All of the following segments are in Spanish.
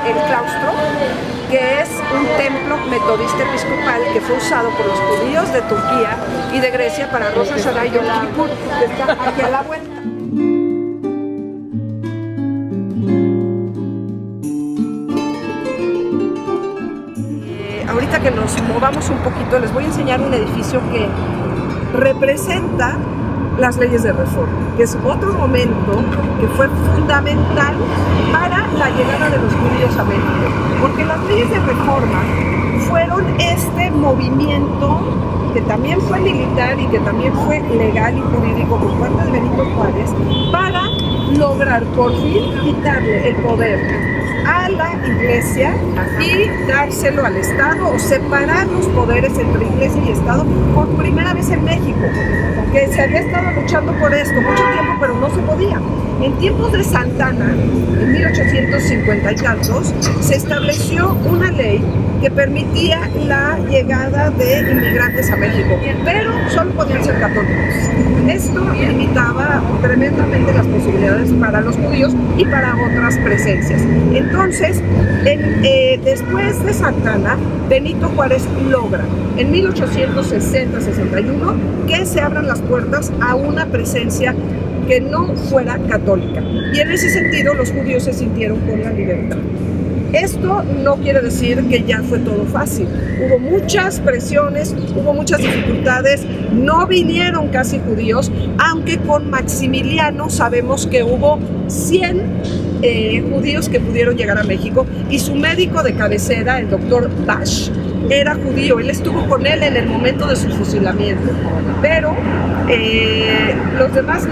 El claustro, que es un templo metodista episcopal que fue usado por los judíos de Turquía y de Grecia para Rosh Hashanah y Yom Kippur, que está aquí a la vuelta. Ahorita que nos movamos un poquito, les voy a enseñar un edificio que representa las leyes de reforma, que es otro momento que fue fundamental para la llegada de los judíos a México, porque las leyes de reforma fueron este movimiento que también fue militar y que también fue legal y jurídico por parte de Benito Juárez para lograr por fin quitarle el poder a la iglesia y dárselo al Estado, o separar los poderes entre iglesia y Estado por primera vez en México, que se había estado luchando por esto mucho tiempo, pero no se podía. En tiempos de Santana, en 1850 y tantos, se estableció una ley que permitía la llegada de inmigrantes a México, pero solo podían ser católicos. Esto limitaba tremendamente las posibilidades para los judíos y para otras presencias. Entonces, después de Santana, Benito Juárez logra en 1860-61 que se abran las puertas a una presencia que no fuera católica. Y en ese sentido los judíos se sintieron con la libertad. Esto no quiere decir que ya fue todo fácil. Hubo muchas presiones, hubo muchas dificultades, no vinieron casi judíos, aunque con Maximiliano sabemos que hubo 100 judíos que pudieron llegar a México, y su médico de cabecera, el doctor Bash, era judío. Él estuvo con él en el momento de su fusilamiento, pero los demás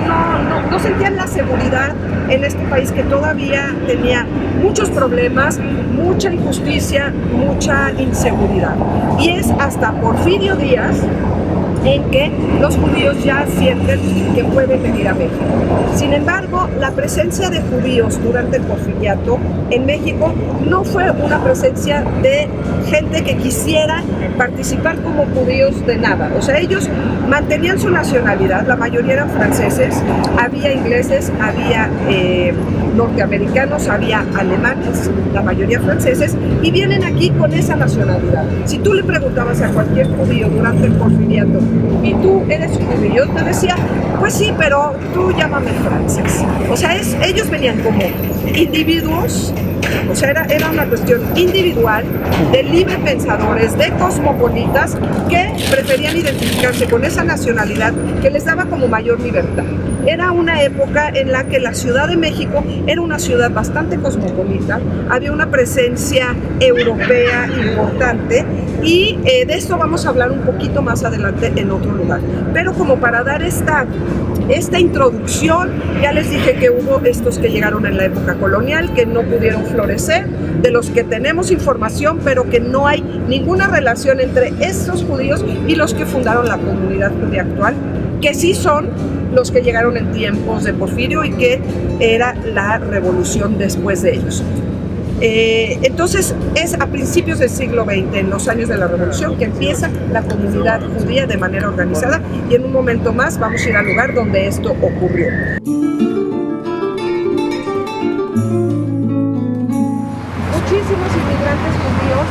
no sentían la seguridad en este país, que todavía tenía muchos problemas, mucha injusticia, mucha inseguridad. Y es hasta Porfirio Díaz en que los judíos ya sienten que pueden venir a México. Sin embargo, la presencia de judíos durante el porfiriato en México no fue una presencia de gente que quisiera participar como judíos de nada. O sea, ellos mantenían su nacionalidad, la mayoría eran franceses, había ingleses, había norteamericanos, había alemanes, la mayoría franceses, y vienen aquí con esa nacionalidad. Si tú le preguntabas a cualquier judío durante el porfiriato, ¿y tú eres judío?, te decía, pues sí, pero tú llámame francés. O sea, ellos venían como individuos, o sea, era una cuestión individual, de libre pensadores, de cosmopolitas, que preferían identificarse con esa nacionalidad que les daba como mayor libertad. Era una época en la que la Ciudad de México era una ciudad bastante cosmopolita, había una presencia europea importante, y de esto vamos a hablar un poquito más adelante en otro lugar. Pero como para dar esta introducción, ya les dije que hubo estos que llegaron en la época colonial, que no pudieron florecer, de los que tenemos información, pero que no hay ninguna relación entre estos judíos y los que fundaron la comunidad judía actual, que sí son los que llegaron en tiempos de Porfirio y que era la revolución después de ellos. Entonces es a principios del siglo XX, en los años de la revolución, que empieza la comunidad judía de manera organizada, y en un momento más vamos a ir al lugar donde esto ocurrió. Muchísimos inmigrantes judíos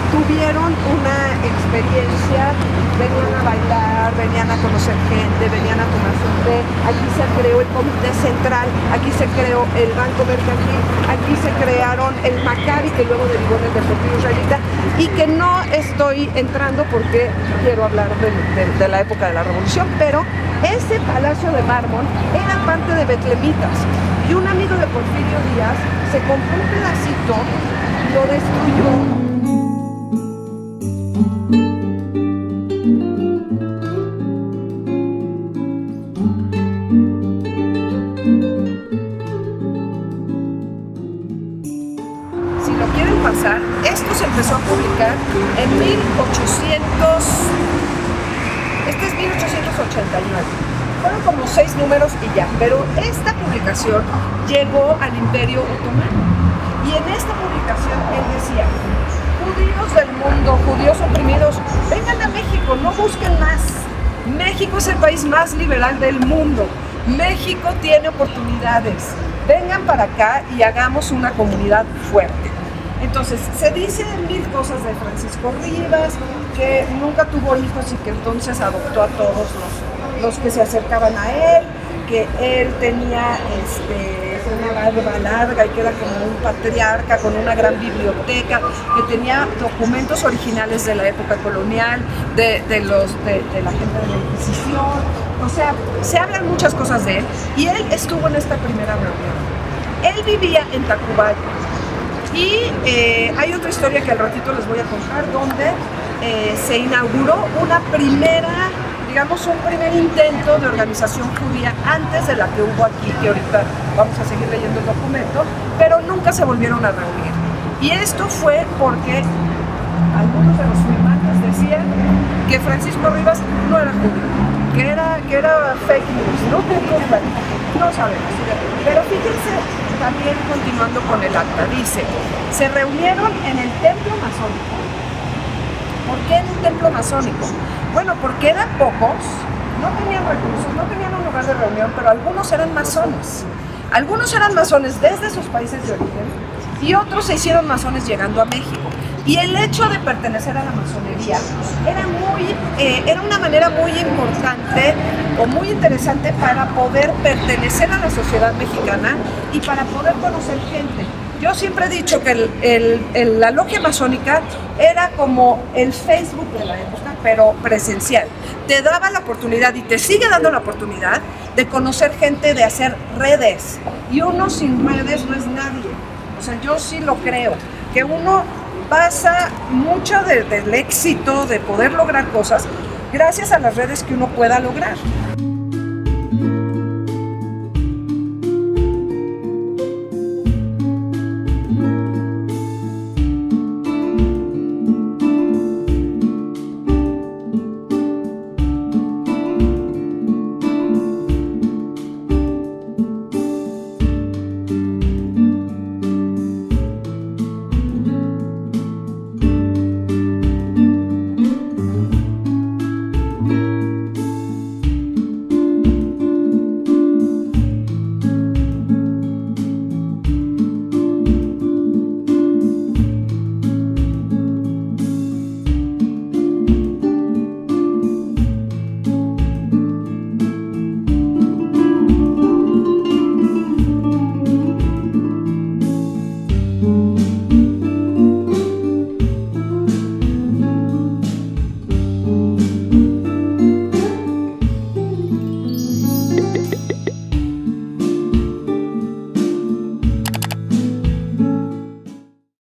tuvieron una experiencia, venían a bailar, venían a conocer gente, venían a tomarse un té. Aquí se creó el Comité Central, aquí se creó el Banco Mercantil, aquí se crearon el Maccabi, que luego derivó en el Deportivo Israelita, y que no estoy entrando porque quiero hablar de la época de la Revolución, pero ese Palacio de Mármol era parte de betlemitas, y un amigo de Porfirio Díaz se compró un pedacito, lo destruyó. empezó a publicar en 1889. Fueron como 6 números y ya, pero esta publicación llegó al Imperio Otomano. Y en esta publicación él decía: judíos del mundo, judíos oprimidos, vengan a México, no busquen más. México es el país más liberal del mundo. México tiene oportunidades. Vengan para acá y hagamos una comunidad fuerte. Entonces, se dice mil cosas de Francisco Rivas, que nunca tuvo hijos y que entonces adoptó a todos los que se acercaban a él, que él tenía una barba larga y que era como un patriarca con una gran biblioteca, que tenía documentos originales de la época colonial, de la gente de la Inquisición. O sea, se hablan muchas cosas de él y él estuvo en esta primera reunión. Él vivía en Tacubaya y hay otra historia que al ratito les voy a contar, donde se inauguró una primera, digamos, un primer intento de organización judía antes de la que hubo aquí, que ahorita vamos a seguir leyendo el documento, pero nunca se volvieron a reunir. Y esto fue porque algunos de los firmantes decían que Francisco Rivas no era judío, que era fake news, ¿no? No sabemos. Pero fíjense, también continuando con el acta, dice: se reunieron en el templo masónico. ¿Por qué en un templo masónico? Bueno, porque eran pocos, no tenían recursos, no tenían un lugar de reunión, pero algunos eran masones. Algunos eran masones desde sus países de origen y otros se hicieron masones llegando a México. Y el hecho de pertenecer a la masonería era una manera muy importante o muy interesante para poder pertenecer a la sociedad mexicana y para poder conocer gente. Yo siempre he dicho que la logia masónica era como el Facebook de la época, pero presencial. Te daba la oportunidad y te sigue dando la oportunidad de conocer gente, de hacer redes. Y uno sin redes no es nadie. O sea, yo sí lo creo, que uno pasa mucho del éxito, de poder lograr cosas, gracias a las redes que uno pueda lograr.